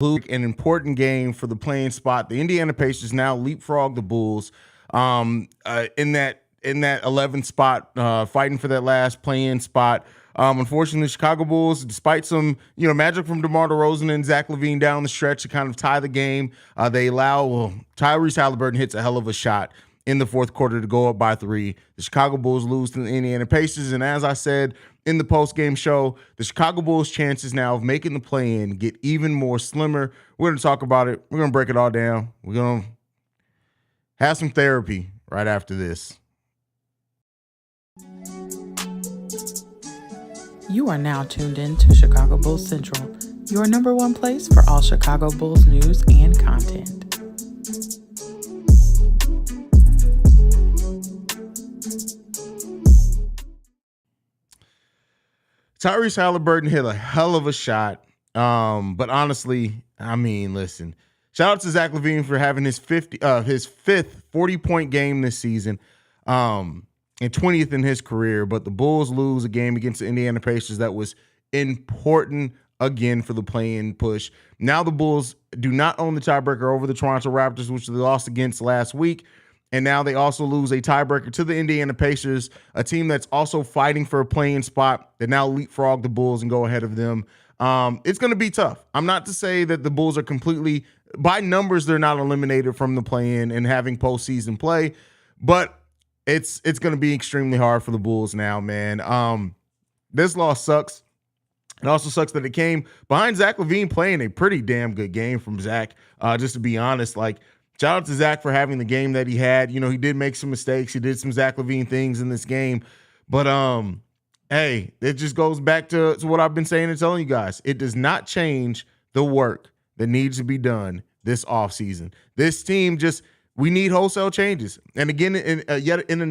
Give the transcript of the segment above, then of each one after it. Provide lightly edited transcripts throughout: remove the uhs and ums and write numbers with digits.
An important game for the playing spot. The Indiana Pacers now leapfrog the Bulls in that 11th spot, fighting for that last play-in spot. Unfortunately, the Chicago Bulls, despite some magic from DeMar DeRozan and Zach LaVine down the stretch to kind of tie the game, they allow Tyrese Halliburton hits a hell of a shot in the fourth quarter to go up by 3. The Chicago Bulls lose to the Indiana Pacers, and as I said in the post-game show, the Chicago Bulls' chances now of making the play-in get even more slimmer. We're going to talk about it. We're going to break it all down. We're going to have some therapy right after this. You are now tuned in to Chicago Bulls Central, your number one place for all Chicago Bulls news and content. Tyrese Halliburton hit a hell of a shot. But honestly, listen. Shout out to Zach LaVine for having his fifth 40-point game this season, and 20th in his career. But the Bulls lose a game against the Indiana Pacers that was important again for the play-in push. Now the Bulls do not own the tiebreaker over the Toronto Raptors, which they lost against last week. And now they also lose a tiebreaker to the Indiana Pacers, a team that's also fighting for a play-in spot. They now leapfrog the Bulls and go ahead of them. It's going to be tough. I'm not to say that the Bulls are completely, by numbers, they're not eliminated from the play-in and having postseason play, but it's going to be extremely hard for the Bulls now, man. This loss sucks. It also sucks that it came behind Zach LaVine playing a pretty damn good game from Zach. Just to be honest, shout out to Zach for having the game that he had. He did make some mistakes. He did some Zach LaVine things in this game. But, hey, it just goes back to what I've been saying and telling you guys. It does not change the work that needs to be done this offseason. This team we need wholesale changes. And again, in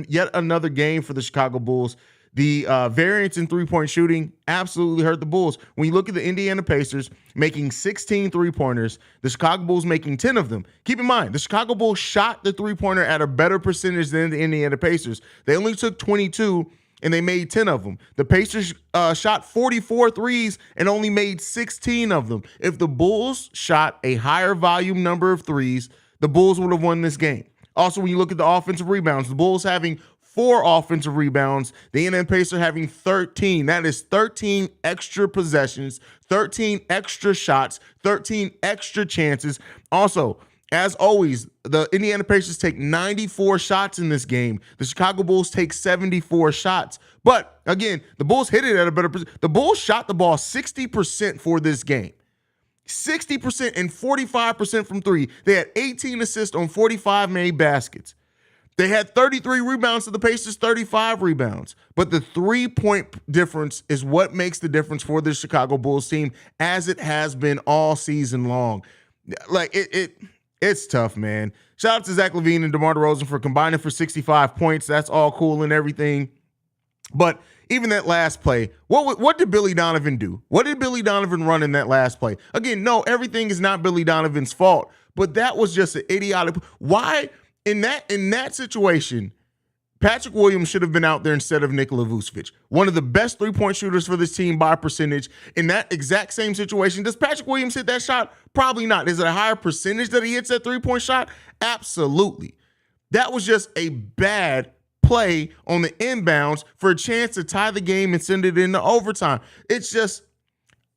yet another game for the Chicago Bulls, the variance in three-point shooting absolutely hurt the Bulls. When you look at the Indiana Pacers making 16 three-pointers, the Chicago Bulls making 10 of them. Keep in mind, the Chicago Bulls shot the three-pointer at a better percentage than the Indiana Pacers. They only took 22, and they made 10 of them. The Pacers shot 44 threes and only made 16 of them. If the Bulls shot a higher volume number of threes, the Bulls would have won this game. Also, when you look at the offensive rebounds, the Bulls having 4 offensive rebounds, the Indiana Pacers having 13. That is 13 extra possessions, 13 extra shots, 13 extra chances. Also, as always, the Indiana Pacers take 94 shots in this game. The Chicago Bulls take 74 shots. But again, the Bulls hit it at a better percent. The Bulls shot the ball 60% for this game. 60% and 45% from 3. They had 18 assists on 45 made baskets. They had 33 rebounds to the Pacers, 35 rebounds. But the 3-point difference is what makes the difference for the Chicago Bulls team, as it has been all season long. It's tough, man. Shout out to Zach LaVine and DeMar DeRozan for combining for 65 points. That's all cool and everything. But even that last play, what did Billy Donovan do? What did Billy Donovan run in that last play? Again, no, everything is not Billy Donovan's fault, but that was just an idiotic. Why? In that situation, Patrick Williams should have been out there instead of Nikola Vucevic, one of the best three-point shooters for this team by percentage. In that exact same situation, does Patrick Williams hit that shot? Probably not. Is it a higher percentage that he hits that three-point shot? Absolutely. That was just a bad play on the inbounds for a chance to tie the game and send it into overtime. It's just,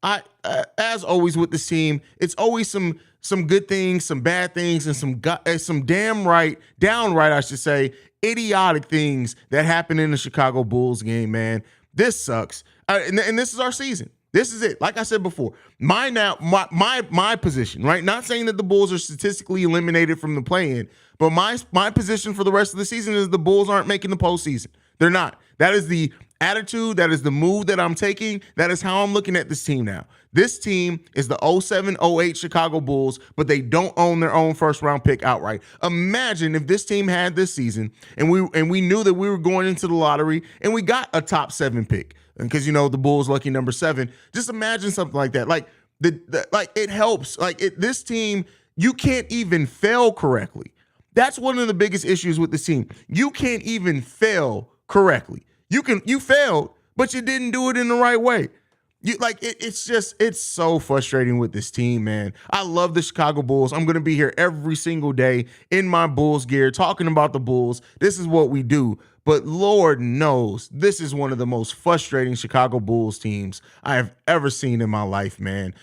as always with this team, it's always some good things, some bad things, and some downright, I should say, idiotic things that happen in the Chicago Bulls game, man. This sucks. And this is our season. This is it. Like I said before, my position, right? Not saying that the Bulls are statistically eliminated from the play-in, but my position for the rest of the season is the Bulls aren't making the postseason. They're not. That is the attitude. That is the move that I'm taking. That is how I'm looking at this team now. This team is the 07-08 Chicago Bulls, but they don't own their own first-round pick outright. Imagine if this team had this season and we knew that we were going into the lottery and we got a top 7 pick. Because, the Bulls lucky number 7. Just imagine something like that. It helps. This team, you can't even fail correctly. That's one of the biggest issues with this team. You can't even fail correctly. You failed, but you didn't do it in the right way. It's so frustrating with this team, man. I love the Chicago Bulls. I'm gonna be here every single day in my Bulls gear talking about the Bulls. This is what we do. But Lord knows, this is one of the most frustrating Chicago Bulls teams I have ever seen in my life, man.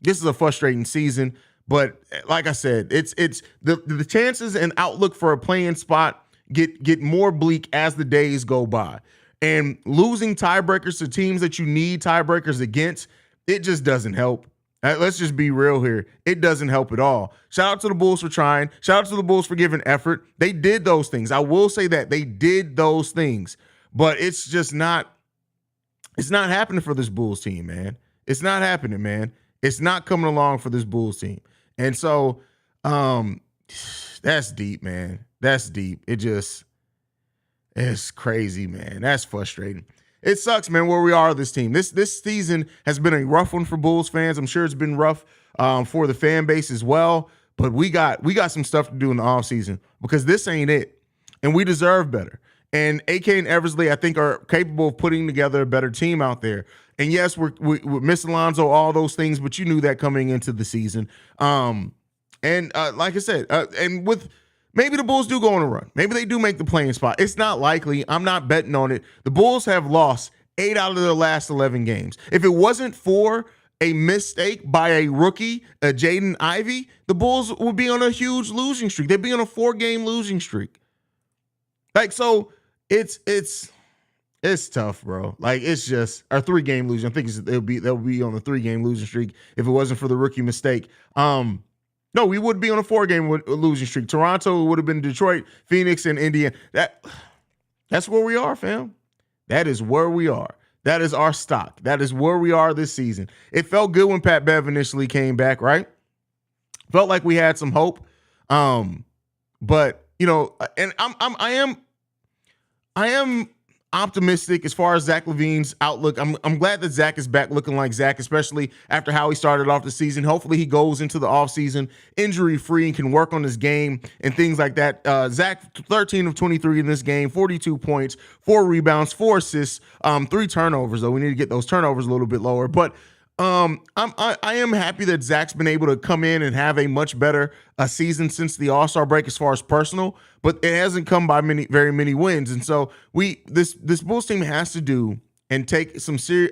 This is a frustrating season, but like I said, it's the chances and outlook for a playing spot get more bleak as the days go by. And losing tiebreakers to teams that you need tiebreakers against, it just doesn't help. Let's just be real here. It doesn't help at all. Shout out to the Bulls for trying. Shout out to the Bulls for giving effort. They did those things. I will say that they did those things, but it's just not, it's not happening for this Bulls team, man. It's not happening, man. It's not coming along for this Bulls team. And so that's deep, man. That's deep. It's crazy, man. That's frustrating. It sucks, man, where we are this team. This season has been a rough one for Bulls fans. I'm sure it's been rough for the fan base as well. But we got some stuff to do in the offseason because this ain't it. And we deserve better. And AK and Eversley, I think, are capable of putting together a better team out there. And yes, we're Miss Alonzo, all those things, but you knew that coming into the season. Like I said, and with maybe the Bulls do go on a run. Maybe they do make the playing spot. It's not likely. I'm not betting on it. The Bulls have lost 8 out of their last 11 games. If it wasn't for a mistake by a rookie, Jaden Ivey, the Bulls would be on a huge losing streak. They'd be on a 4-game losing streak. So it's tough, bro. It's just our 3-game losing. I think they'll be on a 3-game losing streak if it wasn't for the rookie mistake. No, we would be on a 4-game losing streak. Toronto would have been Detroit, Phoenix, and Indiana. That's where we are, fam. That is where we are. That is our stock. That is where we are this season. It felt good when Pat Bev initially came back, right? Felt like we had some hope. But and I am optimistic as far as Zach LaVine's outlook. I'm glad that Zach is back looking like Zach, especially after how he started off the season. Hopefully he goes into the offseason injury-free and can work on his game and things like that. Zach, 13 of 23 in this game, 42 points, 4 rebounds, 4 assists, 3 turnovers, though. We need to get those turnovers a little bit lower. But I am happy that Zach's been able to come in and have a much better season since the All-Star break as far as personal, but it hasn't come by very many wins. And so this Bulls team has to do and take a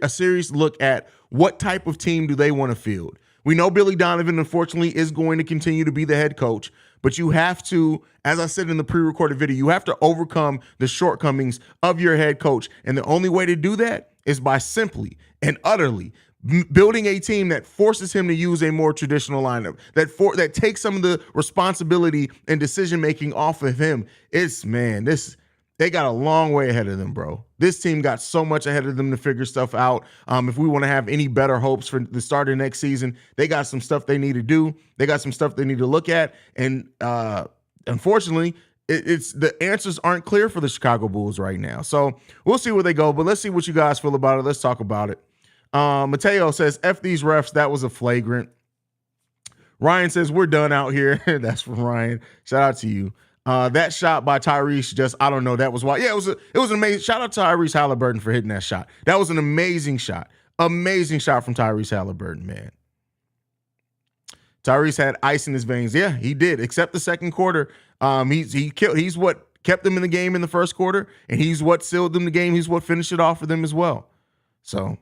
serious look at what type of team do they want to field. We know Billy Donovan, unfortunately, is going to continue to be the head coach, but you have to, as I said in the pre-recorded video, you have to overcome the shortcomings of your head coach. And the only way to do that is by simply and utterly building a team that forces him to use a more traditional lineup, that takes some of the responsibility and decision-making off of him. They got a long way ahead of them, bro. This team got so much ahead of them to figure stuff out. If we want to have any better hopes for the start of next season, they got some stuff they need to do. They got some stuff they need to look at. And unfortunately, the answers aren't clear for the Chicago Bulls right now. So we'll see where they go, but let's see what you guys feel about it. Let's talk about it. Mateo says, F these refs, that was a flagrant. Ryan says, we're done out here. That's from Ryan. Shout out to you. That shot by Tyrese, I don't know. That was why. Yeah, it was an amazing. Shout out to Tyrese Halliburton for hitting that shot. That was an amazing shot. Amazing shot from Tyrese Halliburton, man. Tyrese had ice in his veins. Yeah, he did. Except the second quarter. He's what kept them in the game in the first quarter, and he's what sealed them the game. He's what finished it off for them as well. So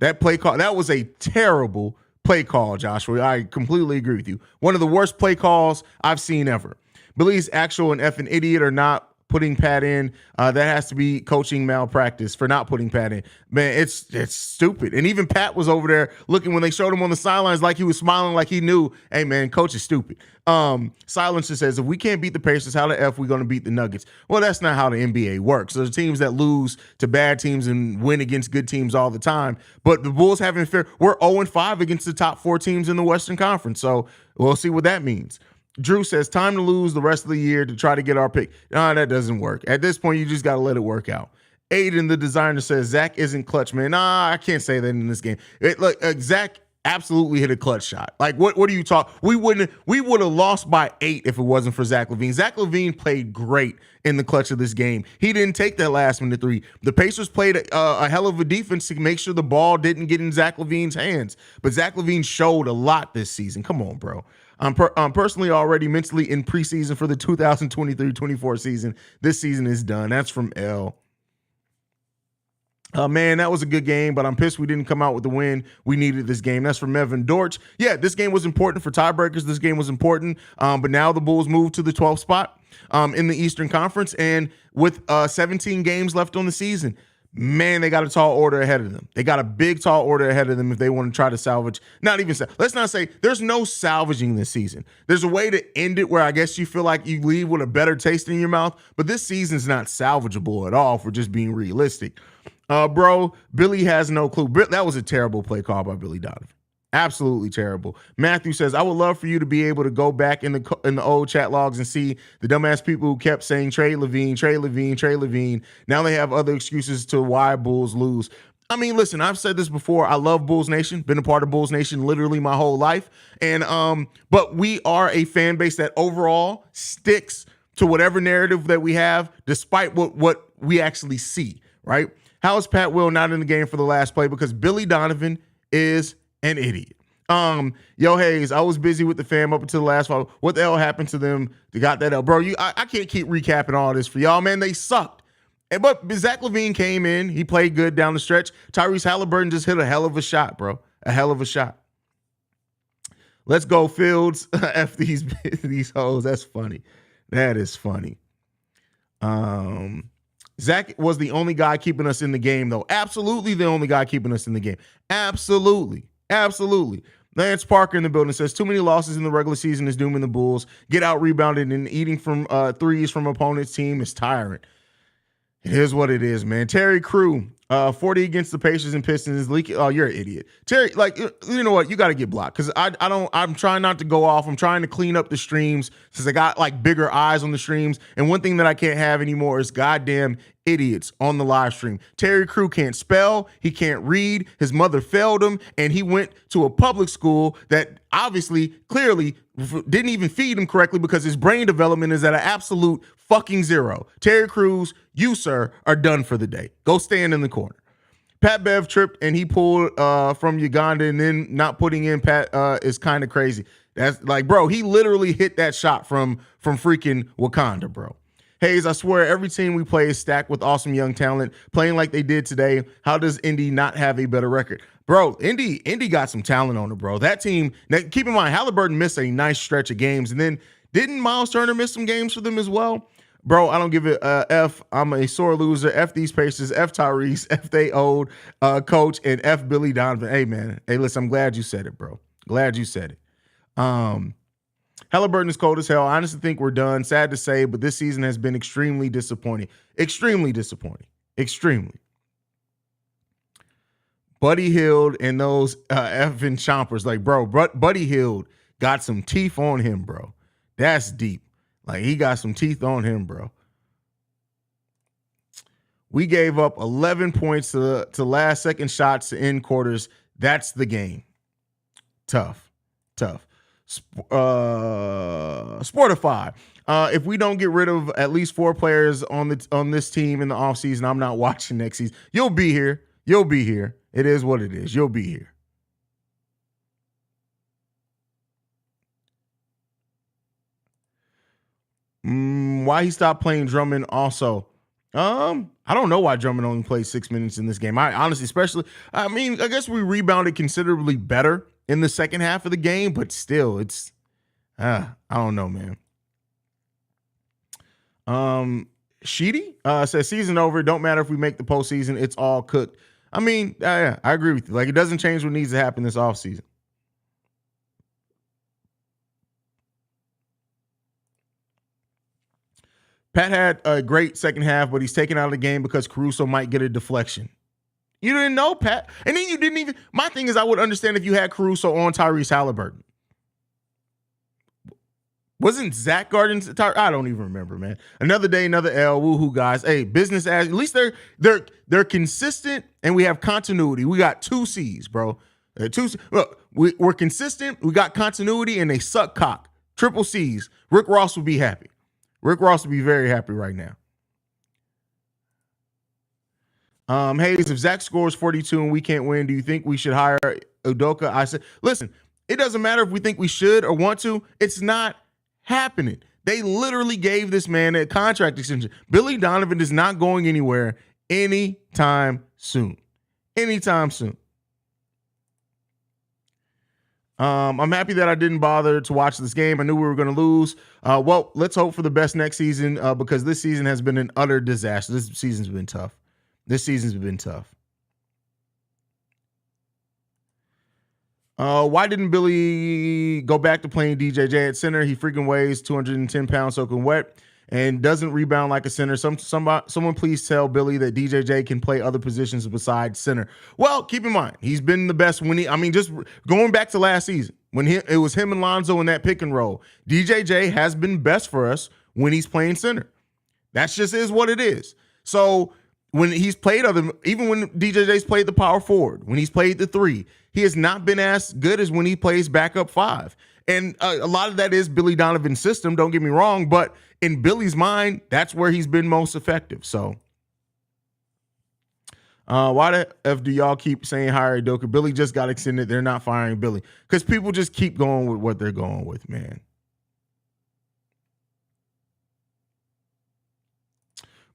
that play call, that was a terrible play call, Joshua. I completely agree with you. One of the worst play calls I've seen ever. Billy's actual an effing idiot or not putting Pat in. That has to be coaching malpractice for not putting Pat in. Man, it's stupid. And even Pat was over there looking when they showed him on the sidelines like he was smiling like he knew, hey, man, coach is stupid. Silencer says, if we can't beat the Pacers, how the F we going to beat the Nuggets? Well, that's not how the NBA works. There's teams that lose to bad teams and win against good teams all the time. But the Bulls haven't fair. We're 0-5 against the top 4 teams in the Western Conference. So we'll see what that means. Drew says, time to lose the rest of the year to try to get our pick. No, that doesn't work. At this point, you just got to let it work out. Aiden, the designer, says, Zach isn't clutch, man. Nah, I can't say that in this game. Look, Zach absolutely hit a clutch shot. Like, what do you talk? We would have lost by 8 if it wasn't for Zach LaVine. Zach LaVine played great in the clutch of this game. He didn't take that last minute 3. The Pacers played a hell of a defense to make sure the ball didn't get in Zach LaVine's hands. But Zach LaVine showed a lot this season. Come on, bro. I'm personally already mentally in preseason for the 2023-24 season. This season is done. That's from L. Man, that was a good game, but I'm pissed we didn't come out with the win. We needed this game. That's from Evan Dortch. Yeah, this game was important for tiebreakers. This game was important, but now the Bulls move to the 12th spot in the Eastern Conference, and with 17 games left on the season, man, they got a tall order ahead of them. They got a big tall order ahead of them if they want to try to salvage. Let's not say there's no salvaging this season. There's a way to end it where I guess you feel like you leave with a better taste in your mouth, but this season's not salvageable at all for just being realistic. Bro, Billy has no clue. That was a terrible play call by Billy Donovan. Absolutely terrible. Matthew says, I would love for you to be able to go back in the old chat logs and see the dumbass people who kept saying trade LaVine, trade LaVine, trade LaVine. Now they have other excuses to why Bulls lose. I mean, listen, I've said this before. I love Bulls Nation, been a part of Bulls Nation literally my whole life. And but we are a fan base that overall sticks to whatever narrative that we have, despite what we actually see, right? How is Pat Will not in the game for the last play? Because Billy Donovan is an idiot. Yo, Haize, I was busy with the fam up until the last five. What the hell happened to them? They got that L. Bro, I can't keep recapping all this for y'all, man. They sucked. But Zach LaVine came in. He played good down the stretch. Tyrese Halliburton just hit a hell of a shot, bro. A hell of a shot. Let's go, Fields. F these hoes. That's funny. That is funny. Zach was the only guy keeping us in the game, though. Absolutely the only guy keeping us in the game. Absolutely. Absolutely. Lance Parker in the building says, too many losses in the regular season is dooming the Bulls. Get out rebounded and eating from threes from opponent's team is tiring. It is what it is, man. Terry Crew, 40 against the Pacers and Pistons is leaking. Oh, you're an idiot. Terry, like, you know what? You got to get blocked because I'm trying not to go off. I'm trying to clean up the streams since I got like bigger eyes on the streams. And one thing that I can't have anymore is goddamn idiots on the live stream. Terry Crew can't spell. He can't read. His mother failed him. And he went to a public school that obviously, clearly didn't even feed him correctly because his brain development is at an absolute fucking 0. Terry Crews, you, sir, are done for the day. Go stand in the corner. Pat Bev tripped and he pulled from Uganda and then not putting in Pat is kind of crazy. That's like, bro, he literally hit that shot from freaking Wakanda, bro. Haize, I swear every team we play is stacked with awesome young talent playing like they did today. How does Indy not have a better record? Bro, Indy got some talent on it, bro. That team, now, keep in mind, Halliburton missed a nice stretch of games. And then didn't Miles Turner miss some games for them as well? Bro, I don't give it F. I'm a sore loser. F these Pacers, F Tyrese, F they old coach, and F Billy Donovan. Hey, man. Hey, listen, I'm glad you said it, bro. Glad you said it. Halliburton is cold as hell. I honestly think we're done. Sad to say, but this season has been extremely disappointing. Extremely disappointing. Extremely. Buddy Hield and those effing chompers. Like, bro, Buddy Hield got some teeth on him, bro. That's deep. Like, he got some teeth on him, bro. We gave up 11 points to last second shots to end quarters. That's the game. Tough. Sportify. If we don't get rid of at least 4 players on this team in the offseason, I'm not watching next season. You'll be here. It is what it is. You'll be here. Why he stopped playing Drummond also? I don't know why Drummond only played 6 minutes in this game. I honestly, I guess we rebounded considerably better in the second half of the game, but still, it's, I don't know, man. Sheedy says season over. Don't matter if we make the postseason. It's all cooked. I mean, yeah, I agree with you. Like, it doesn't change what needs to happen this offseason. Pat had a great second half, but he's taken out of the game because Caruso might get a deflection. You didn't know, Pat. And then you didn't even. My thing is, I would understand if you had Caruso on Tyrese Halliburton. Wasn't Zach guarding? I don't even remember, man. Another day, another L. Woohoo, guys. Hey, business as at least they're consistent and we have continuity. We got 2 C's, bro. Look, we're consistent. We got continuity, and they suck cock. Triple C's. Rick Ross would be happy. Rick Ross would be very happy right now. Haize, if Zach scores 42 and we can't win, do you think we should hire Udoka? I said, listen, it doesn't matter if we think we should or want to. It's not happening. They literally gave this man a contract extension. Billy Donovan is not going anywhere anytime soon. Anytime soon. I'm happy that I didn't bother to watch this game. I knew we were going to lose. Well, let's hope for the best next season because this season has been an utter disaster. This season's been tough. Why didn't Billy go back to playing DJJ at center? He freaking weighs 210 pounds soaking wet and doesn't rebound like a center. Someone please tell Billy that DJJ can play other positions besides center. Well, keep in mind, he's been the best when just going back to last season, when it was him and Lonzo in that pick and roll. DJJ has been best for us when he's playing center. That just is what it is. So when he's played even when DJJ's played the power forward, when he's played the 3, he has not been as good as when he plays backup 5. And a lot of that is Billy Donovan's system, don't get me wrong, but in Billy's mind, that's where he's been most effective. So why the F do y'all keep saying hire Udoka? Billy just got extended. They're not firing Billy because people just keep going with what they're going with, man.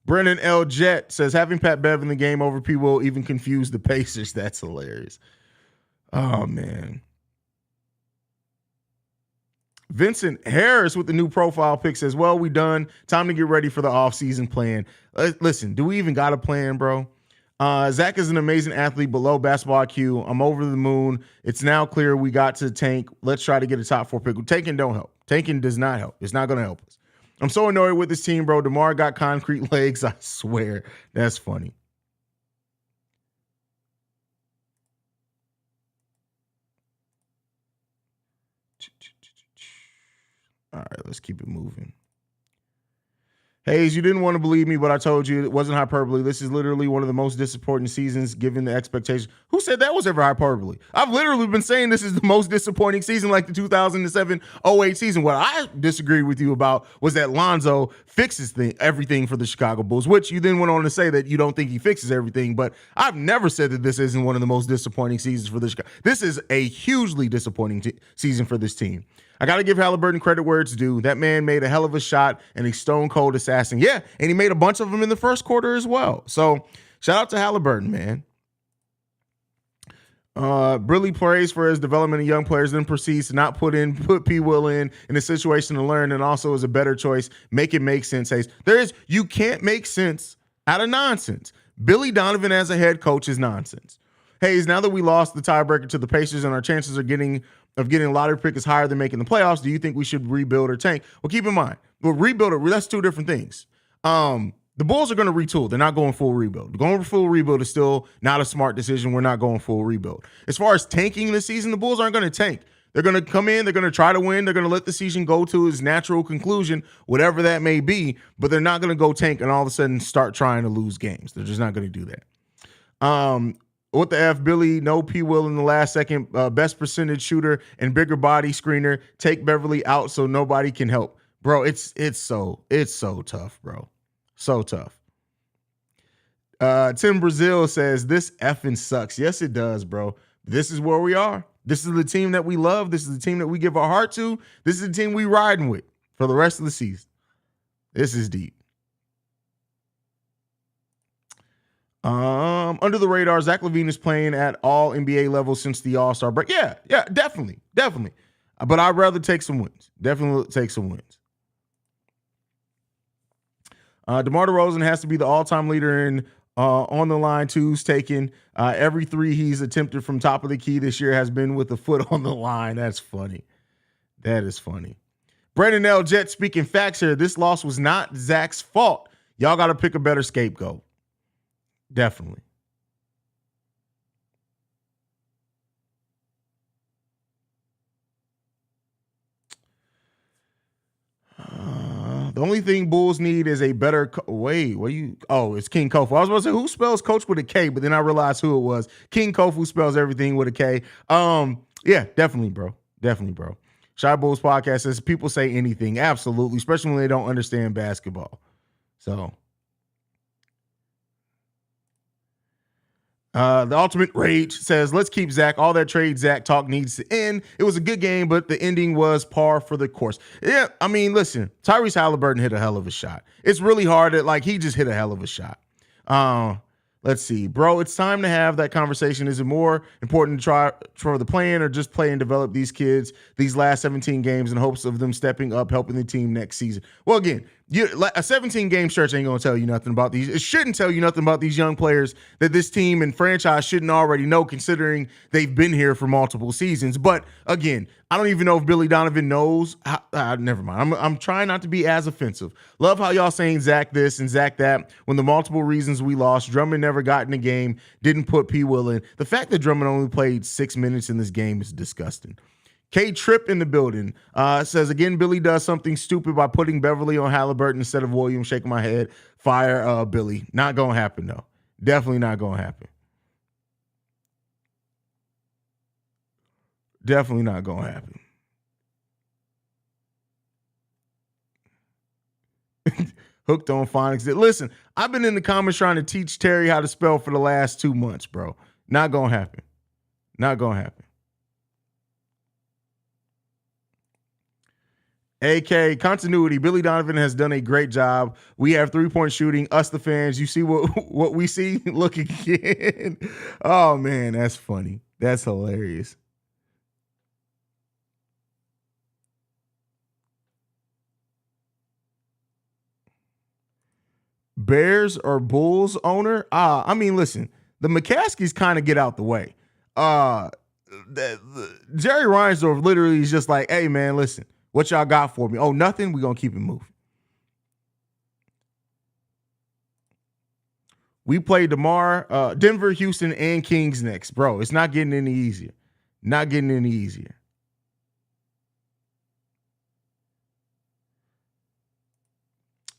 Brennan L. Jet says, having Pat Bev in the game over P will even confuse the Pacers. That's hilarious. Oh, man. Vincent Harris with the new profile pic says, well, we done. Time to get ready for the offseason plan. Listen, do we even got a plan, bro? Zach is an amazing athlete, but low basketball IQ. I'm over the moon. It's now clear we got to tank. Let's try to get a top 4 pick. Tanking don't help. Tanking does not help. It's not going to help us. I'm so annoyed with this team, bro. DeMar got concrete legs. I swear. That's funny. All right, let's keep it moving. Haize, you didn't want to believe me, but I told you it wasn't hyperbole. This is literally one of the most disappointing seasons given the expectations. Who said that was ever hyperbole? I've literally been saying this is the most disappointing season, like the 2007-08 season. What I disagree with you about was that Lonzo fixes everything for the Chicago Bulls, which you then went on to say that you don't think he fixes everything. But I've never said that this isn't one of the most disappointing seasons for the Chicago. This is a hugely disappointing season for this team. I got to give Halliburton credit where it's due. That man made a hell of a shot and a stone cold assassin. Yeah, and he made a bunch of them in the first quarter as well. So shout out to Halliburton, man. Brilly prays for his development of young players, then proceeds to not put P. Will in a situation to learn, and also is a better choice. Make it make sense, Haize. You can't make sense out of nonsense. Billy Donovan as a head coach is nonsense. Haize, now that we lost the tiebreaker to the Pacers and our chances of getting a lottery pick is higher than making the playoffs, do you think we should rebuild or tank? Well, keep in mind, that's two different things. The Bulls are going to retool. They're not going full rebuild. Going full rebuild is still not a smart decision. We're not going full rebuild. As far as tanking this season, the Bulls aren't going to tank. They're going to come in. They're going to try to win. They're going to let the season go to its natural conclusion, whatever that may be, but they're not going to go tank and all of a sudden start trying to lose games. They're just not going to do that. What the F, Billy? No P. Will in the last second. Best percentage shooter and bigger body screener. Take Beverly out so nobody can help. Bro, it's so tough, bro. So tough. Tim Brazil says, this effing sucks. Yes, it does, bro. This is where we are. This is the team that we love. This is the team that we give our heart to. This is the team we riding with for the rest of the season. This is deep. Under the radar, Zach LaVine is playing at all NBA levels since the All-Star break. Yeah, definitely. But I'd rather take some wins. Definitely take some wins. DeMar DeRozan has to be the all-time leader in on the line twos taken. Every 3 he's attempted from top of the key this year has been with a foot on the line. That's funny. That is funny. Brandon L. Jet speaking facts here. This loss was not Zach's fault. Y'all got to pick a better scapegoat. Definitely. The only thing Bulls need is a better. Wait, what you? Oh, it's King Kofu. I was about to say who spells coach with a K, but then I realized who it was. King Kofu spells everything with a K. Yeah, definitely, bro. Definitely, bro. Shy Bulls podcast says people say anything, absolutely, especially when they don't understand basketball. So. The Ultimate Rage says, let's keep Zach. All that trade Zach talk needs to end. It was a good game, but the ending was par for the course. Yeah, I mean, listen, Tyrese Halliburton hit a hell of a shot. It's really hard he just hit a hell of a shot. Let's see, bro, it's time to have that conversation. Is it more important to try for the plan or just play and develop these kids these last 17 games in hopes of them stepping up, helping the team next season? Well, again, a 17-game stretch ain't going to tell you nothing about these. It shouldn't tell you nothing about these young players that this team and franchise shouldn't already know, considering they've been here for multiple seasons. But again, I don't even know if Billy Donovan knows. Never mind. I'm trying not to be as offensive. Love how y'all saying Zach this and Zach that when the multiple reasons we lost. Drummond never got in the game, didn't put P. Will in. The fact that Drummond only played 6 minutes in this game is disgusting. K Trip in the building says, again, Billy does something stupid by putting Beverly on Halliburton instead of Williams. Shaking my head. Fire Billy. Not going to happen, though. Definitely not going to happen. Definitely not going to happen. Hooked on phonics. Listen, I've been in the comments trying to teach Terry how to spell for the last 2 months, bro. Not going to happen. Not going to happen. AK continuity. Billy Donovan has done a great job. We have 3-point shooting. Us, the fans, you see what we see? Look again. Oh, man, that's funny. That's hilarious. Bears or Bulls owner? I mean, listen, the McCaskies kind of get out the way. Jerry Reinsdorf literally is just like, hey, man, listen, what y'all got for me? Oh, nothing? We're going to keep it moving. We play tomorrow, Denver, Houston, and Kings next. Bro, it's not getting any easier. Not getting any easier.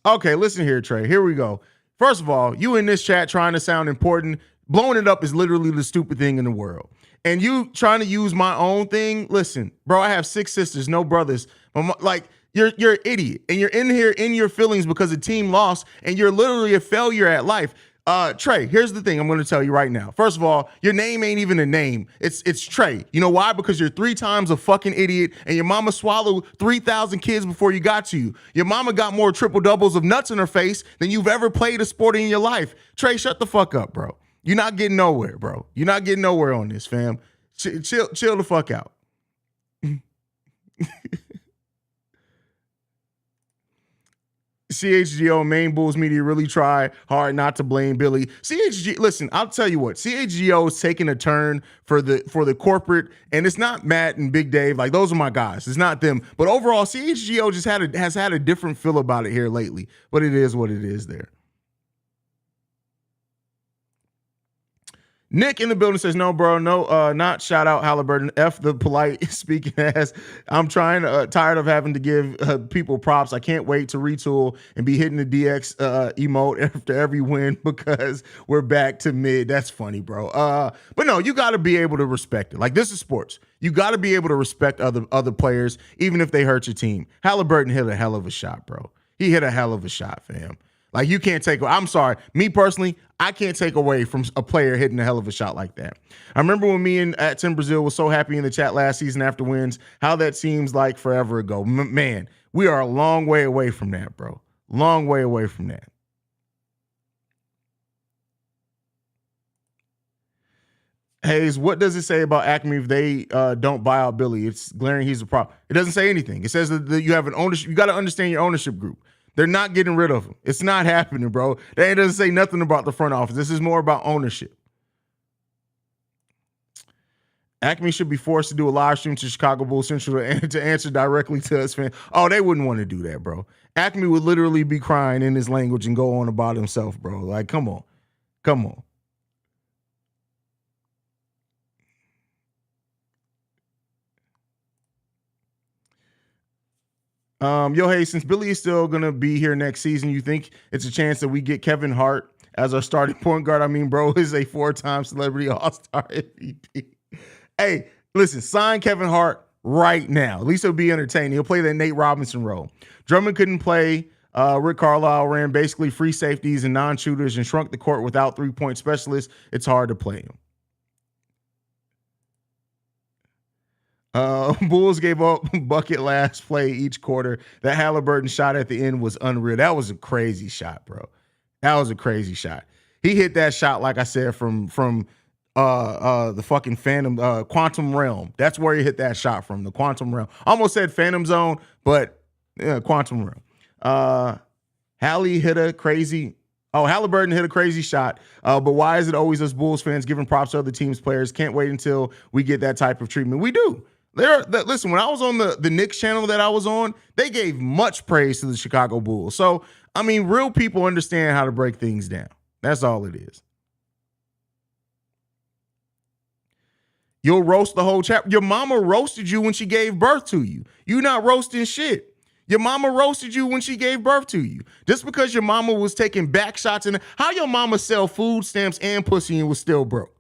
Okay, listen here, Trey. Here we go. First of all, you in this chat trying to sound important. Blowing it up is literally the stupid thing in the world. And you trying to use my own thing. Listen, bro, I have 6 sisters, no brothers. Like, you're an idiot. And you're in here in your feelings because the team lost and you're literally a failure at life. Trey, here's the thing I'm going to tell you right now. First of all, your name ain't even a name. It's Trey. You know why? Because you're 3 times a fucking idiot and your mama swallowed 3,000 kids before you got to you. Your mama got more triple doubles of nuts in her face than you've ever played a sport in your life. Trey, shut the fuck up, bro. You're not getting nowhere, bro. You're not getting nowhere on this, fam. Chill the fuck out. CHGO, main Bulls media really try hard not to blame Billy. CHG, listen, I'll tell you what, CHGO is taking a turn for the corporate, and it's not Matt and Big Dave. Like, those are my guys. It's not them. But overall, CHGO just has had a different feel about it here lately. But it is what it is there. Nick in the building says, no, bro, no, not shout out Halliburton. F the polite speaking ass. I'm tired of having to give people props. I can't wait to retool and be hitting the DX emote after every win because we're back to mid. That's funny, bro. But no, you got to be able to respect it. Like, this is sports. You got to be able to respect other players, even if they hurt your team. Halliburton hit a hell of a shot, bro. He hit a hell of a shot, fam. Like, you can't take, I'm sorry, me personally, I can't take away from a player hitting a hell of a shot like that. I remember when me and at Tim Brazil was so happy in the chat last season after wins, how that seems like forever ago. Man, we are a long way away from that, bro. Long way away from that. Haize, what does it say about Acme if they don't buy out Billy? It's glaring he's a problem. It doesn't say anything. It says that you have an ownership. You got to understand your ownership group. They're not getting rid of him. It's not happening, bro. That doesn't say nothing about the front office. This is more about ownership. Acme should be forced to do a live stream to Chicago Bulls Central to answer directly to us fans. Oh, they wouldn't want to do that, bro. Acme would literally be crying in his language and go on about himself, bro. Like, come on. Come on. Hey, since Billy is still gonna be here next season, you think it's a chance that we get Kevin Hart as our starting point guard? I mean, bro is a 4-time celebrity all-star MVP. Hey, listen, sign Kevin Hart right now. At least it'll be entertaining. He'll play that Nate Robinson role. Drummond couldn't play. Rick Carlisle ran basically free safeties and non-shooters and shrunk the court without three-point specialists. It's hard to play him. Bulls gave up bucket last play each quarter. That Halliburton shot at the end was unreal. That was a crazy shot, bro. That was a crazy shot. He hit that shot, like I said, from the fucking Phantom Quantum Realm. That's where he hit that shot from, the Quantum Realm. Almost said Phantom Zone, but Quantum Realm. Hallie hit a crazy. Oh, Halliburton hit a crazy shot. But why is it always us Bulls fans giving props to other teams' players? Can't wait until we get that type of treatment. We do. Listen, when I was on the Knicks channel that I was on, they gave much praise to the Chicago Bulls. So, I mean, real people understand how to break things down. That's all it is. You'll roast the whole chapter. Your mama roasted you when she gave birth to you. You not roasting shit. Your mama roasted you when she gave birth to you. Just because your mama was taking back shots and how your mama sell food stamps and pussy and was still broke?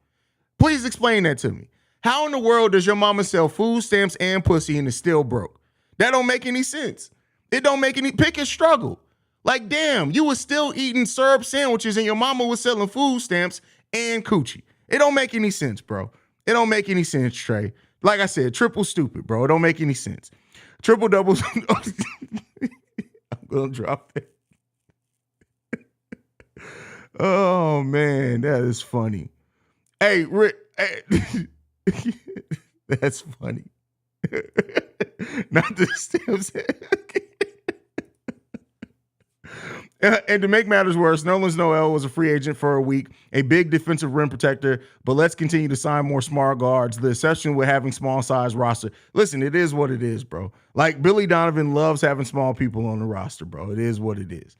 Please explain that to me. How in the world does your mama sell food stamps and pussy and is still broke? That don't make any sense. It don't make any, pick a struggle. Like, damn, you was still eating syrup sandwiches and your mama was selling food stamps and coochie. It don't make any sense, bro. It don't make any sense, Trey. Like I said, triple stupid, bro. It don't make any sense. Triple doubles. I'm going to drop it. Oh, man, that is funny. Hey, Rick. Hey. That's funny. Not the stems. And to make matters worse, Nerlens Noel was a free agent for a week, a big defensive rim protector, but let's continue to sign more smart guards. The exception with having small size roster. Listen, it is what it is, bro. Like, Billy Donovan loves having small people on the roster, bro. It is what it is.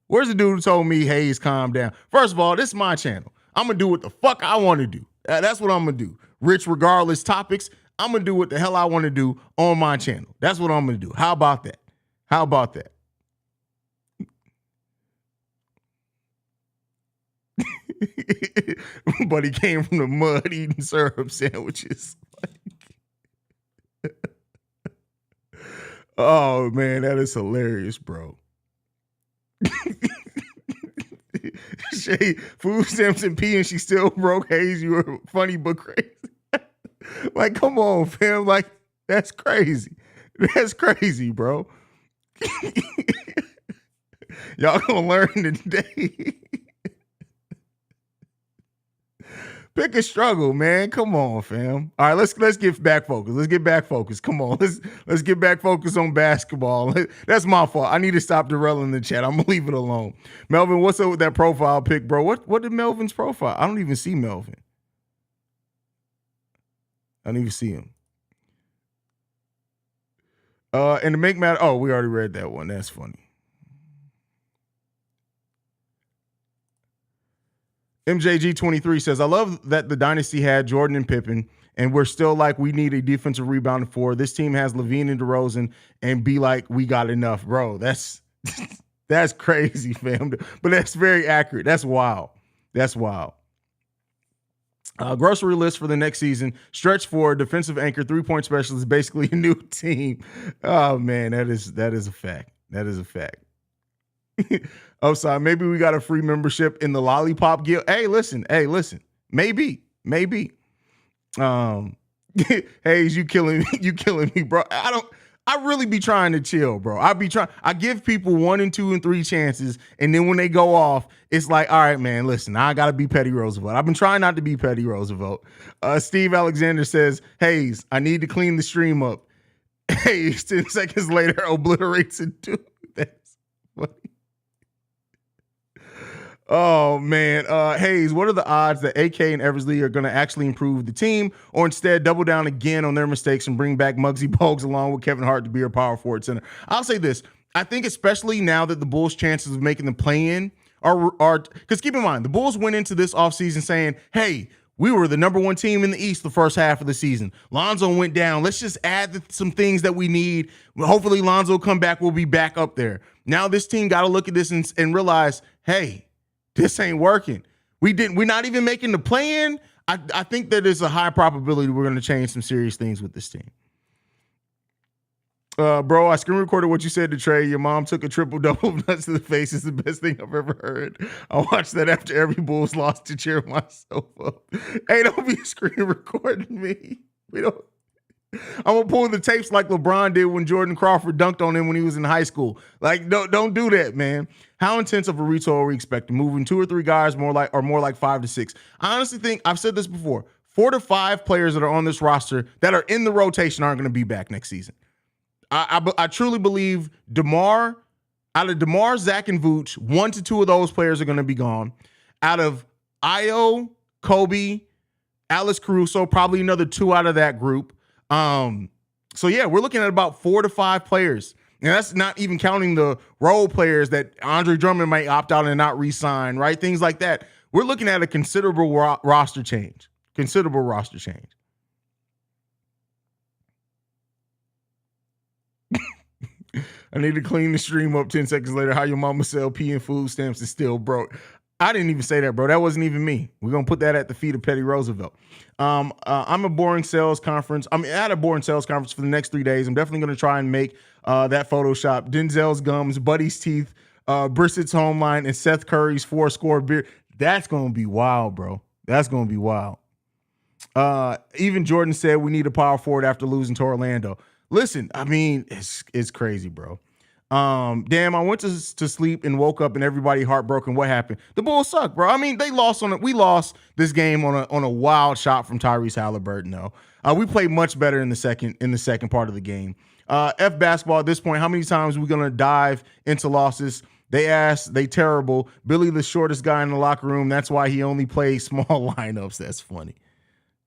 Where's the dude who told me, Haize, calm down? First of all, this is my channel. I'm going to do what the fuck I want to do. That's what I'm going to do. Rich, regardless topics, I'm going to do what the hell I want to do on my channel. That's what I'm going to do. How about that? How about that? But he came from the mud eating syrup sandwiches. Oh, man, that is hilarious, bro. Shay, food stamps and pee and she still broke. Haize, you were funny but crazy. Like, come on, fam. Like, that's crazy. That's crazy, bro. Y'all gonna learn today. Pick a struggle, man. Come on, fam. All right, let's get back focused. Let's get back focused. Come on, let's get back focused on basketball. That's my fault. I need to stop derailing the chat. I'm gonna leave it alone. Melvin, what's up with that profile pic, bro? What did Melvin's profile? I don't even see Melvin. I don't even see him. And to make matter, oh, we already read that one. That's funny. MJG23 says, I love that the dynasty had Jordan and Pippen, and we're still like, we need a defensive rebounding four. This team has LaVine and DeRozan, and be like, we got enough, bro. That's crazy, fam. But that's very accurate. That's wild. That's wild. Grocery list for the next season. Stretch for defensive anchor, 3-point specialist, basically a new team. Oh, man, that is a fact. That is a fact. Oh, sorry. Maybe we got a free membership in the Lollipop Guild. Hey, listen. Maybe. Haize, you killing me, bro. I really be trying to chill, bro. I give people 1 and 2 and 3 chances, and then when they go off, it's like, all right, man, listen, I gotta be Petty Roosevelt. I've been trying not to be Petty Roosevelt. Steve Alexander says, Haize, I need to clean the stream up. Haize, 10 seconds later, obliterates it too. That's funny. Oh, man. Haize, what are the odds that AK and Eversley are going to actually improve the team or instead double down again on their mistakes and bring back Muggsy Bogues along with Kevin Hart to be a power forward center? I'll say this. I think especially now that the Bulls' chances of making the play-in are because keep in mind, the Bulls went into this offseason saying, hey, We were the number one team in the East the first half of the season. Lonzo went down. Let's just add some things that we need. Hopefully Lonzo will come back. We'll be back up there. Now this team got to look at this and realize, hey, this ain't working. We're not even making the play-in. I think that there's a high probability we're going to change some serious things with this team. Bro, I screen recorded what you said to Trey. Your mom took a triple-double of nuts to the face. It's the best thing I've ever heard. I watched that after every Bulls lost to cheer myself up. Hey, don't be screen recording me. I'm going to pull the tapes like LeBron did when Jordan Crawford dunked on him when he was in high school. Like, don't do that, man. How intense of a retool are we expecting? Moving 2 or 3 guys more like 5 to 6. I honestly think, I've said this before, 4 to 5 players that are on this roster that are in the rotation aren't going to be back next season. I truly believe out of DeMar, Zach, and Vooch, 1 to 2 of those players are going to be gone. Out of Io, Kobe, Alex Caruso, probably another 2 out of that group. So yeah, we're looking at about 4 to 5 players. And that's not even counting the role players that Andre Drummond might opt out and not re-sign, right? Things like that. We're looking at a considerable roster change. Considerable roster change. I need to clean the stream up 10 seconds later. How your mama sell pee and food stamps is still broke. I didn't even say that, bro. That wasn't even me. We're going to put that at the feet of Petty Roosevelt. I'm at a boring sales conference for the next 3 days. I'm definitely going to try and make that Photoshop. Denzel's gums, Buddy's teeth, Brissett's home line, and Seth Curry's 4-score beer. That's going to be wild, bro. That's going to be wild. Even Jordan said we need a power forward after losing to Orlando. Listen, I mean, it's crazy, bro. Damn, I went to sleep and woke up and everybody heartbroken. What happened? The Bulls suck, bro. I mean, they lost on it. We lost this game on a wild shot from Tyrese Halliburton, though. We played much better in the second part of the game. F basketball at this point, how many times are we gonna dive into losses? They asked, they terrible. Billy, the shortest guy in the locker room. That's why he only plays small lineups. That's funny.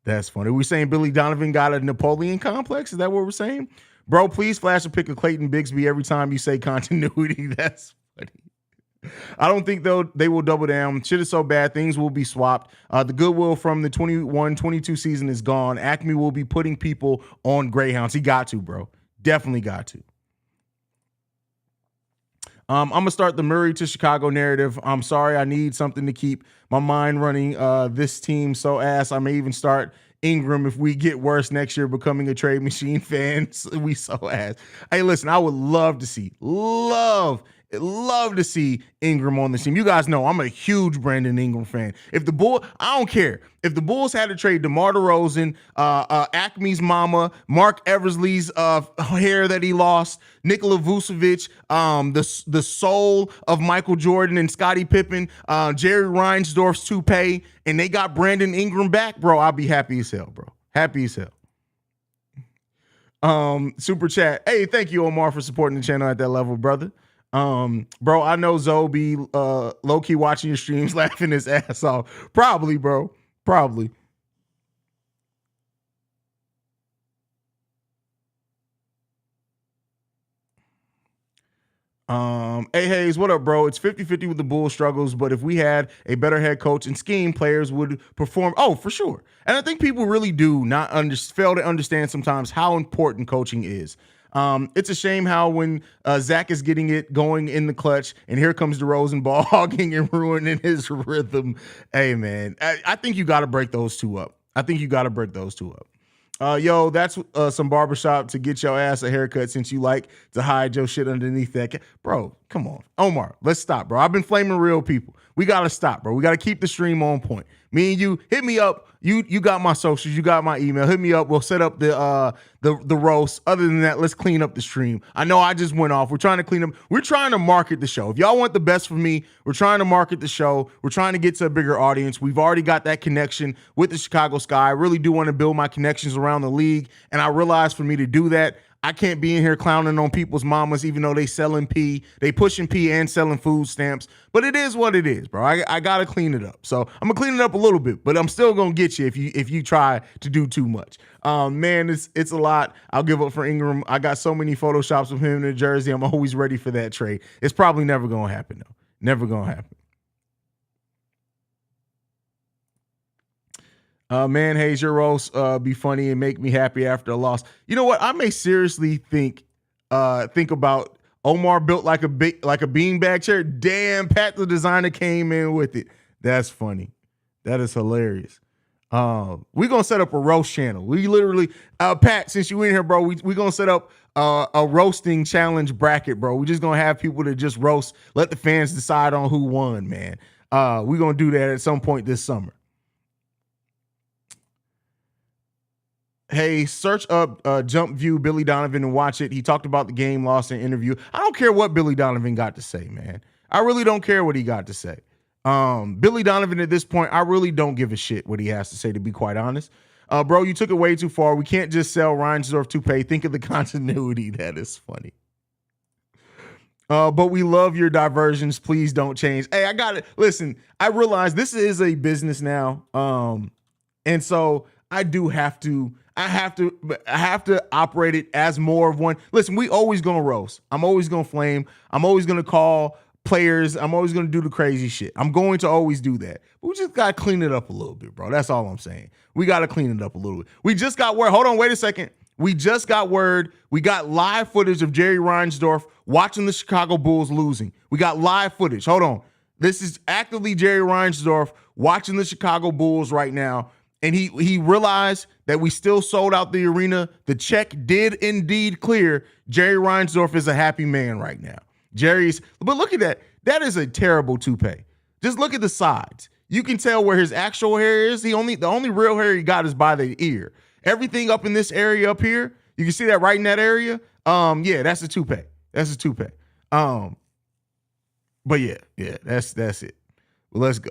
That's funny. We're saying Billy Donovan got a Napoleon complex? Is that what we're saying? Bro, please flash a pic of Clayton Bigsby every time you say continuity. That's funny. I don't think they will double down. Shit is so bad. Things will be swapped. The goodwill from the 21-22 season is gone. Acme will be putting people on Greyhounds. He got to, bro. Definitely got to. I'm going to start the Murray to Chicago narrative. I'm sorry. I need something to keep my mind running. This team so ass. I may even start Ingram if we get worse next year, becoming a trade machine fan. We so ass. Hey, listen, I would love to see Ingram on this team. You guys know I'm a huge Brandon Ingram fan. I don't care. If the Bulls had to trade DeMar DeRozan, Acme's mama, Mark Eversley's hair that he lost, Nikola Vucevic, the soul of Michael Jordan and Scottie Pippen, Jerry Reinsdorf's toupee, and they got Brandon Ingram back, bro, I'll be happy as hell, bro. Happy as hell. Super chat. Hey, thank you, Omar, for supporting the channel at that level, brother. Bro, I know Zoe be low-key watching your streams laughing his ass off. Probably, bro. Probably. Hey, Haize, what up, bro? It's 50-50 with the Bulls struggles, but if we had a better head coach and scheme, players would perform. Oh, for sure. And I think people really do not fail to understand sometimes how important coaching is. It's a shame how when Zach is getting it going in the clutch, and here comes DeRozan ball hogging and ruining his rhythm. Hey, man, I think you got to break those two up. Yo, that's some barbershop to get your ass a haircut since you like to hide your shit underneath that. Bro, come on. Omar, let's stop, bro. I've been flaming real people. We got to stop, bro. We got to keep the stream on point. Me and you, hit me up. You got my socials. You got my email. Hit me up. We'll set up the roast. Other than that, let's clean up the stream. I know I just went off. We're trying to clean up. We're trying to market the show. If y'all want the best from me, we're trying to market the show. We're trying to get to a bigger audience. We've already got that connection with the Chicago Sky. I really do want to build my connections around the league. And I realize for me to do that, I can't be in here clowning on people's mamas, even though they selling pee, they pushing pee and selling food stamps. But it is what it is, bro. I gotta clean it up. So I'm gonna clean it up a little bit, but I'm still gonna get you if you try to do too much. Man, it's a lot. I'll give up for Ingram. I got so many photoshops of him in a jersey. I'm always ready for that trade. It's probably never gonna happen though. Never gonna happen. Man, Haize, your roast be funny and make me happy after a loss. You know what? I may seriously think about Omar built like a beanbag chair. Damn, Pat the designer came in with it. That's funny. That is hilarious. We're gonna set up a roast channel. We literally, Pat, since you in here, bro, we gonna set up a roasting challenge bracket, bro. We're just gonna have people to just roast, let the fans decide on who won, man. We're gonna do that at some point this summer. Hey, search up Jump View Billy Donovan and watch it. He talked about the game loss in interview. I don't care what Billy Donovan got to say, man. I really don't care what he got to say. Billy Donovan at this point, I really don't give a shit what he has to say, to be quite honest. Bro, you took it way too far. We can't just sell Reinsdorf toupee. Think of the continuity. That is funny. But we love your diversions. Please don't change. Hey, I got it. Listen, I realize this is a business now. And so I do have to, I have to operate it as more of one. Listen, we always gonna roast. I'm always gonna flame. I'm always gonna call players. I'm always gonna do the crazy shit. I'm going to always do that. But we just gotta clean it up a little bit, bro. That's all I'm saying. We gotta clean it up a little bit. We just got word. Hold on, wait a second. We just got word. We got live footage of Jerry Reinsdorf watching the Chicago Bulls losing. We got live footage. Hold on. This is actively Jerry Reinsdorf watching the Chicago Bulls right now. And he realized that we still sold out the arena. The check did indeed clear. Jerry Reinsdorf is a happy man right now. But look at that. That is a terrible toupee. Just look at the sides. You can tell where his actual hair is. The only real hair he got is by the ear. Everything up in this area up here, you can see that right in that area. Yeah, that's a toupee. That's a toupee. But yeah, that's it. Well, let's go.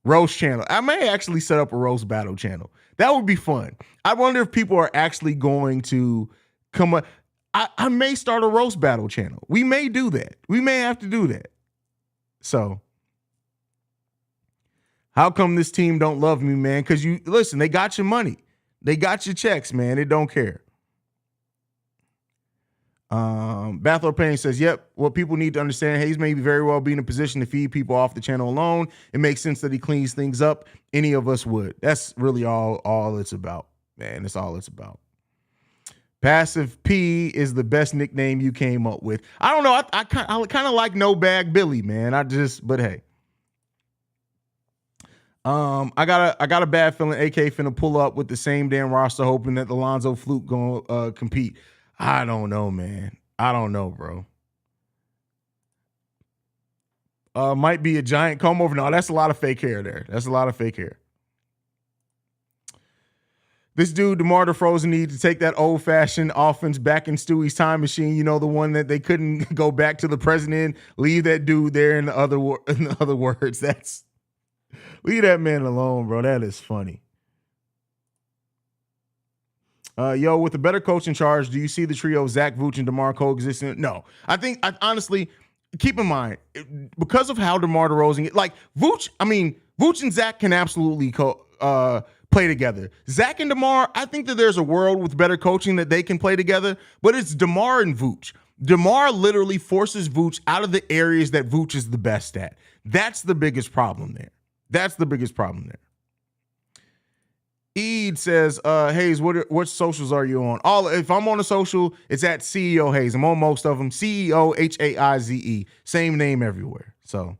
Roast channel. I may actually set up a roast battle channel. That would be fun. I wonder if people are actually going to come up. I may start a roast battle channel. We may do that. We may have to do that. So, how come this team don't love me, man? Because listen, they got your money. They got your checks, man. They don't care. Bathor Payne says, yep, what people need to understand, Haize may very well be in a position to feed people off the channel alone. It makes sense that he cleans things up. Any of us would. That's really all it's about, man. That's all it's about. Passive P is the best nickname you came up with. I don't know. I kind of like No Bag Billy, man. But hey. I got a bad feeling AK finna pull up with the same damn roster, hoping that the Lonzo Fluke gonna compete. I don't know, man. I don't know, bro. Might be a giant comb over. No, that's a lot of fake hair there. That's a lot of fake hair. This dude, DeMar DeRozan, needs to take that old-fashioned offense back in Stewie's time machine. You know, the one that they couldn't go back to the president. Leave that dude there. In other words, leave that man alone, bro. That is funny. Yo, with a better coach in charge, do you see the trio of Zach, Vooch, and DeMar coexisting? No. I honestly, keep in mind, because of how DeMar DeRozan, like Vooch and Zach can absolutely play together. Zach and DeMar, I think that there's a world with better coaching that they can play together, but it's DeMar and Vooch. DeMar literally forces Vooch out of the areas that Vooch is the best at. That's the biggest problem there. Eid says, Haize, what socials are you on? If I'm on a social, it's at CEO Haize. I'm on most of them. CEO Haize. Same name everywhere. So,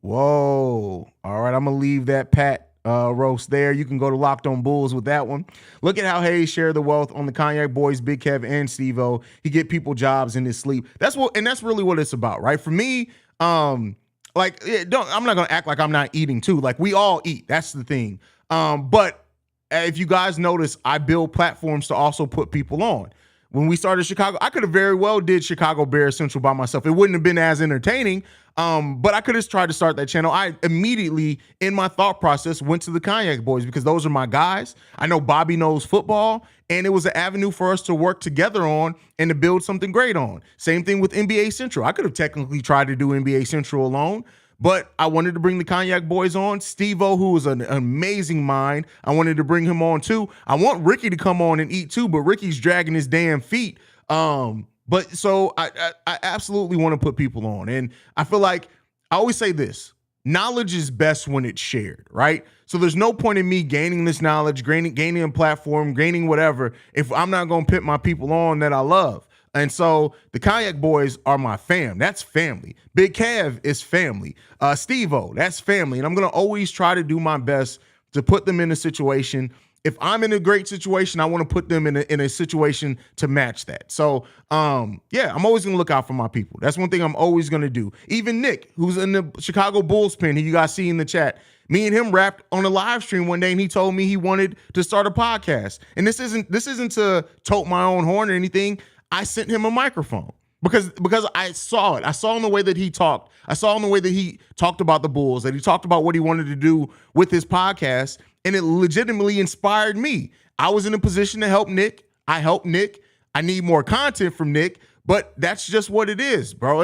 whoa. All right, I'm gonna leave that Pat roast there. You can go to Locked On Bulls with that one. Look at how Haize shared the wealth on the Cognac Boys, Big Kev and Steve-O. He get people jobs in his sleep. That's really what it's about, right? For me, I'm not gonna act like I'm not eating too. Like, we all eat. That's the thing. But if you guys notice, I build platforms to also put people on. When we started Chicago, I could have very well did Chicago Bears Central by myself. It wouldn't have been as entertaining, but I could have tried to start that channel. I immediately, in my thought process, went to the Cognac Boys because those are my guys. I know Bobby knows football, and it was an avenue for us to work together on and to build something great on. Same thing with NBA Central. I could have technically tried to do NBA Central alone, but I wanted to bring the Cognac Boys on. Steve-O, who is an amazing mind, I wanted to bring him on too. I want Ricky to come on and eat too, but Ricky's dragging his damn feet. But so I absolutely want to put people on. And I feel like I always say this. knowledge is best when it's shared, right? So there's no point in me gaining this knowledge, gaining a platform, gaining whatever, if I'm not going to put my people on that I love. And so the Kayak Boys are my fam. That's family. Big Kev is family. Steve-O, that's family. And I'm going to always try to do my best to put them in a situation. If I'm in a great situation, I want to put them in a situation to match that. So, yeah, I'm always going to look out for my people. That's one thing I'm always going to do. Even Nick, who's in the Chicago Bulls pen, who you guys see in the chat, me and him rapped on a live stream one day, and he told me he wanted to start a podcast. And this isn't to tote my own horn or anything. I sent him a microphone because I saw it. I saw in the way that he talked. I saw in the way that he talked about the Bulls, that he talked about what he wanted to do with his podcast, and it legitimately inspired me. I was in a position to help Nick. I helped Nick. I need more content from Nick, but that's just what it is, bro.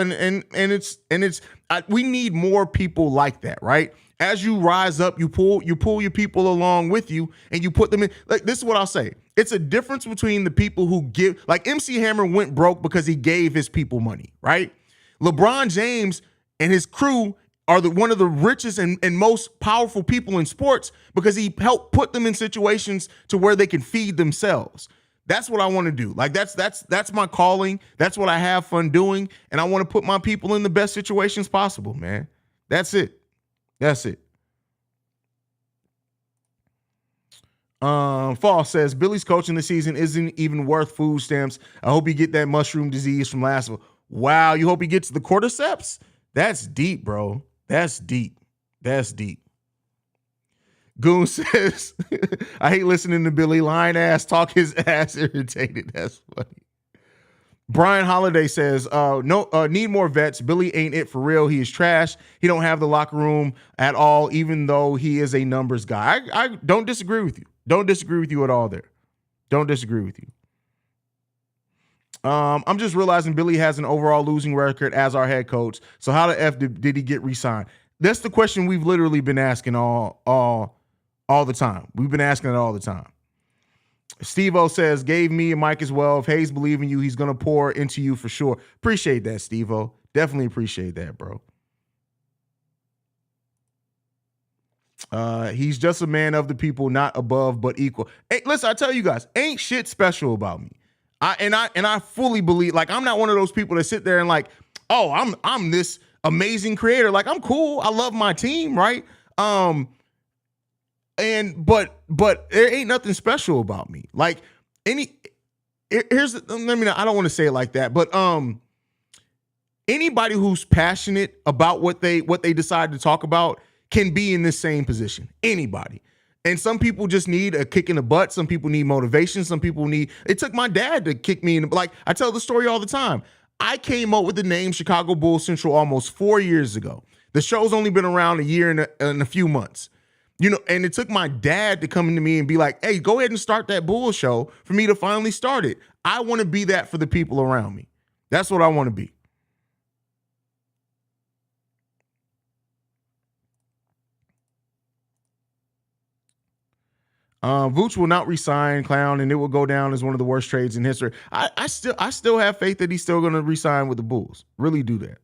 We need more people like that, right? As you rise up, you pull your people along with you, and you put them in. Like, this is what I'll say. It's a difference between the people who give, like MC Hammer went broke because he gave his people money, right? LeBron James and his crew are one of the richest and most powerful people in sports because he helped put them in situations to where they can feed themselves. That's what I want to do. Like, that's my calling. That's what I have fun doing. And I want to put my people in the best situations possible, man. That's it. That's it. Fall says Billy's coaching this season isn't even worth food stamps. I hope you get that mushroom disease from last one. Wow, you hope he gets the cordyceps? That's deep, bro. That's deep. That's deep. Goon says, I hate listening to Billy lying ass talk his ass irritated. That's funny. Brian Holiday says, need more vets. Billy ain't it for real. He is trash. He don't have the locker room at all, even though he is a numbers guy. I don't disagree with you. Don't disagree with you at all there. Don't disagree with you. I'm just realizing Billy has an overall losing record as our head coach. So how the F did he get re-signed? That's the question we've literally been asking all the time. We've been asking it all the time. Steve-O says, gave me a mic as well. If Haize believe in you, he's going to pour into you for sure. Appreciate that, Steve-O. Definitely appreciate that, bro. He's just a man of the people, not above, but equal. Hey, listen, I tell you guys, ain't shit special about me. I fully believe, like, I'm not one of those people that sit there and like, oh, I'm this amazing creator. Like, I'm cool. I love my team, right? But there ain't nothing special about me. Like, I don't want to say it like that, but anybody who's passionate about what they decide to talk about can be in this same position. Anybody. And some people just need a kick in the butt. Some people need motivation. Some people need, it took my dad to kick me in. Like, I tell the story all the time. I came up with the name Chicago Bulls Central almost 4 years ago. The show's only been around a year and a few months. You know, and it took my dad to come into me and be like, hey, go ahead and start that Bulls show for me to finally start it. I want to be that for the people around me. That's what I want to be. Vooch will not resign, clown, and it will go down as one of the worst trades in history. I still have faith that he's still going to resign with the Bulls. Really do that.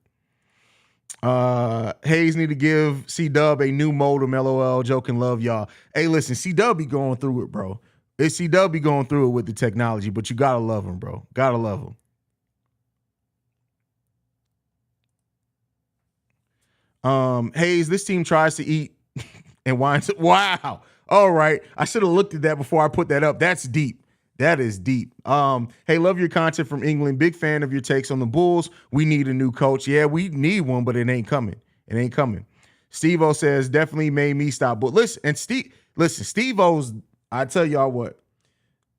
Haize need to give C-Dub a new modem, LOL, joking, love y'all. Hey, listen, C-Dub be going through it, bro. C-Dub be going through it with the technology, but you gotta love him, bro. Gotta love him. Haize, this team tries to eat and winds up. Wow. All right. I should have looked at that before I put that up. That's deep. That is deep. Hey, love your content from England. Big fan of your takes on the Bulls. We need a new coach. Yeah, we need one, but it ain't coming. It ain't coming. Steve-O says, definitely made me stop. But listen, Steve-O's, I tell y'all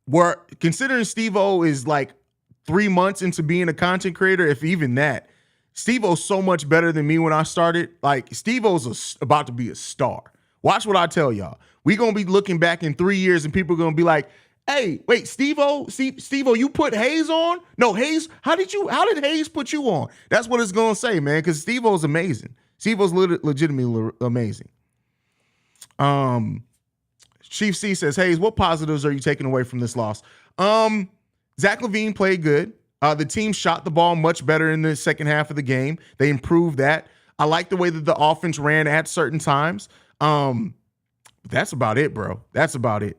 what, considering Steve-O is like 3 months into being a content creator, if even that, Steve-O's so much better than me when I started. Like, Steve-O's about to be a star. Watch what I tell y'all. We're going to be looking back in 3 years and people are going to be like, hey, wait, Steve-O, you put Haize on? No, Haize, how did Haize put you on? That's what it's going to say, man, because Steve-O's amazing. Steve-O's legitimately amazing. Chief C says, Haize, what positives are you taking away from this loss? Zach LaVine played good. The team shot the ball much better in the second half of the game. They improved that. I like the way that the offense ran at certain times. That's about it, bro. That's about it.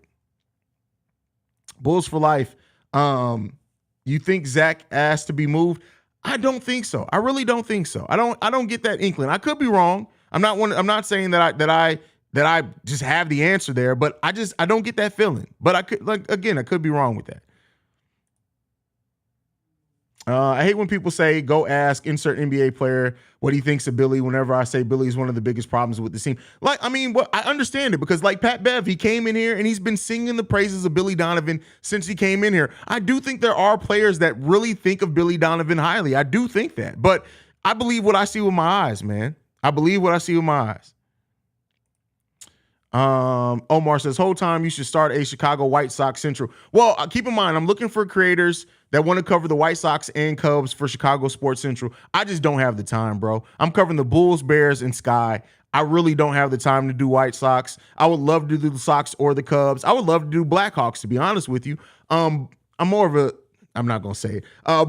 Bulls for life. You think Zach asked to be moved? I don't think so. I really don't think so. I don't get that inkling. I could be wrong. I'm not saying that I just have the answer there, but I don't get that feeling. But I could be wrong with that. I hate when people say, go ask insert NBA player what he thinks of Billy whenever I say Billy is one of the biggest problems with the team. I understand it because like Pat Bev, he came in here and he's been singing the praises of Billy Donovan since he came in here. I do think there are players that really think of Billy Donovan highly. I do think that. But I believe what I see with my eyes, man. I believe what I see with my eyes. Omar says, whole time you should start a Chicago White Sox Central. Well, keep in mind, I'm looking for creators that want to cover the White Sox and Cubs for Chicago Sports Central. I just don't have the time, bro. I'm covering the Bulls, Bears, and Sky. I really don't have the time to do White Sox. I would love to do the Sox or the Cubs. I would love to do Blackhawks, to be honest with you. I'm not going to say it. I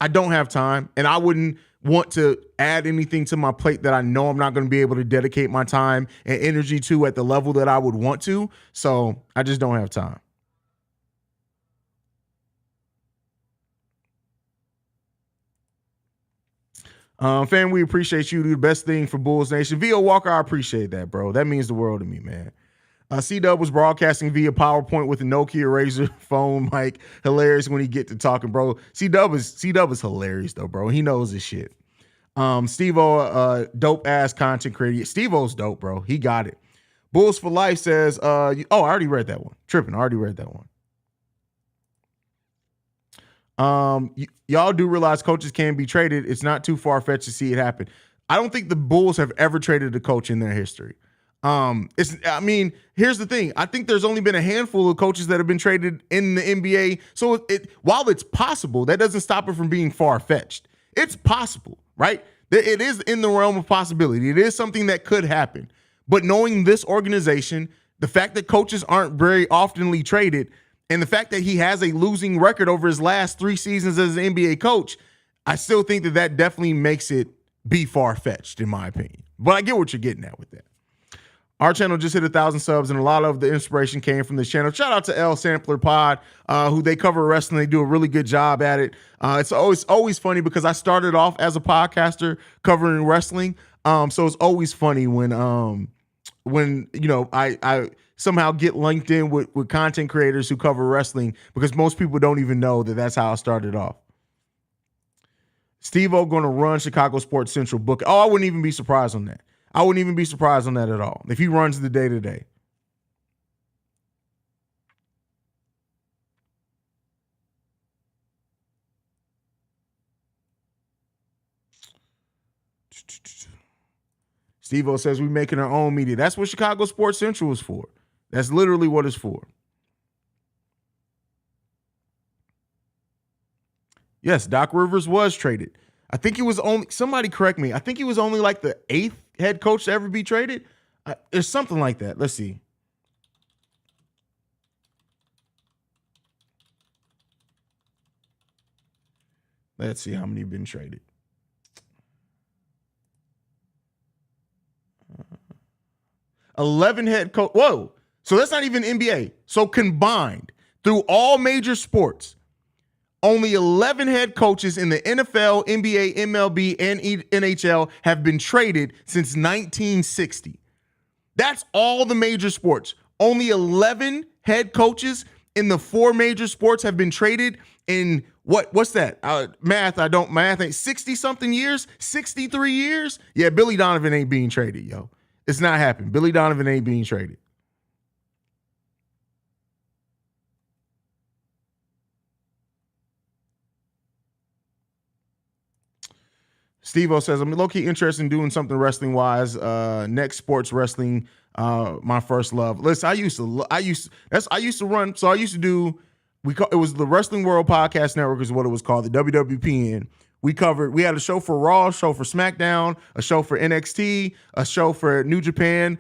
don't have time, and I wouldn't want to add anything to my plate that I know I'm not going to be able to dedicate my time and energy to at the level that I would want to. So I just don't have time. Fan, we appreciate you. Do the best thing for Bulls Nation. V.O. Walker, I appreciate that, bro. That means the world to me, man. C-Dub was broadcasting via PowerPoint with a Nokia Razor phone mic. Hilarious when he get to talking, bro. C-Dub is hilarious, though, bro. He knows his shit. Steve-O, dope-ass content creator. Steve-O's dope, bro. He got it. Bulls for Life says, I already read that one. Tripping, I already read that one. Y'all do realize coaches can be traded. It's not too far-fetched to see it happen. I don't think the Bulls have ever traded a coach in their history. Here's the thing. I think there's only been a handful of coaches that have been traded in the NBA. So while it's possible, that doesn't stop it from being far-fetched. It's possible, right? It is in the realm of possibility. It is something that could happen. But knowing this organization, the fact that coaches aren't very oftenly traded, and the fact that he has a losing record over his last 3 seasons as an NBA coach, I still think that definitely makes it be far-fetched, in my opinion. But I get what you're getting at with that. Our channel just hit 1,000 subs, and a lot of the inspiration came from this channel. Shout out to L Sampler Pod, who they cover wrestling. They do a really good job at it. It's always funny because I started off as a podcaster covering wrestling. So it's always funny when I somehow get linked in with content creators who cover wrestling, because most people don't even know that that's how I started off. Steve-O going to run Chicago Sports Central book. Oh, I wouldn't even be surprised on that. I wouldn't even be surprised on that at all if he runs the day-to-day. Steve-O says we're making our own media. That's what Chicago Sports Central is for. That's literally what it's for. Yes, Doc Rivers was traded. I think he was only, somebody correct me, I think he was only like the 8th head coach to ever be traded. There's something like that. Let's see. Let's see how many have been traded. 11 head coach. Whoa. So that's not even NBA. So combined through all major sports, only 11 head coaches in the NFL, NBA, MLB, and NHL have been traded since 1960. That's all the major sports. Only 11 head coaches in the 4 major sports have been traded in what's that? Math 60-something years? 63 years? Yeah, Billy Donovan ain't being traded, yo. It's not happening. Billy Donovan ain't being traded. Steve-O says, I'm low-key interested in doing something wrestling-wise. Next sports wrestling, my first love. Listen, I used to run. So I used to do. It was the Wrestling World Podcast Network is what it was called, the WWPN. We had a show for Raw, a show for SmackDown, a show for NXT, a show for New Japan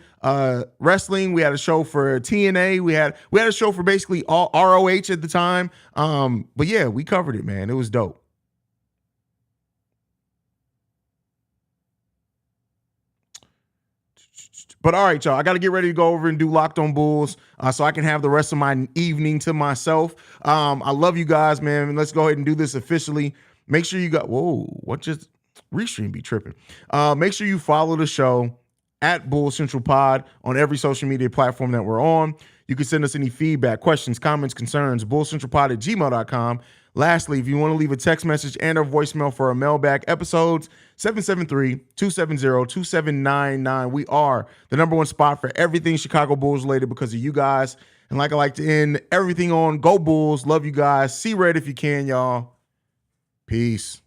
Wrestling. We had a show for TNA. We had a show for basically all ROH at the time. But yeah, we covered it, man. It was dope. But all right, y'all, I got to get ready to go over and do Locked on Bulls so I can have the rest of my evening to myself. I love you guys, man. Let's go ahead and do this officially. Make sure you got, whoa, what just, Restream be tripping. Make sure you follow the show at Bull Central Pod on every social media platform that we're on. You can send us any feedback, questions, comments, concerns, bullcentralpod@gmail.com. Lastly, if you want to leave a text message and or voicemail for our mailbag episodes, 773-270-2799. We are the number one spot for everything Chicago Bulls related because of you guys. And like I like to end everything on, go Bulls. Love you guys. See red if you can, y'all. Peace.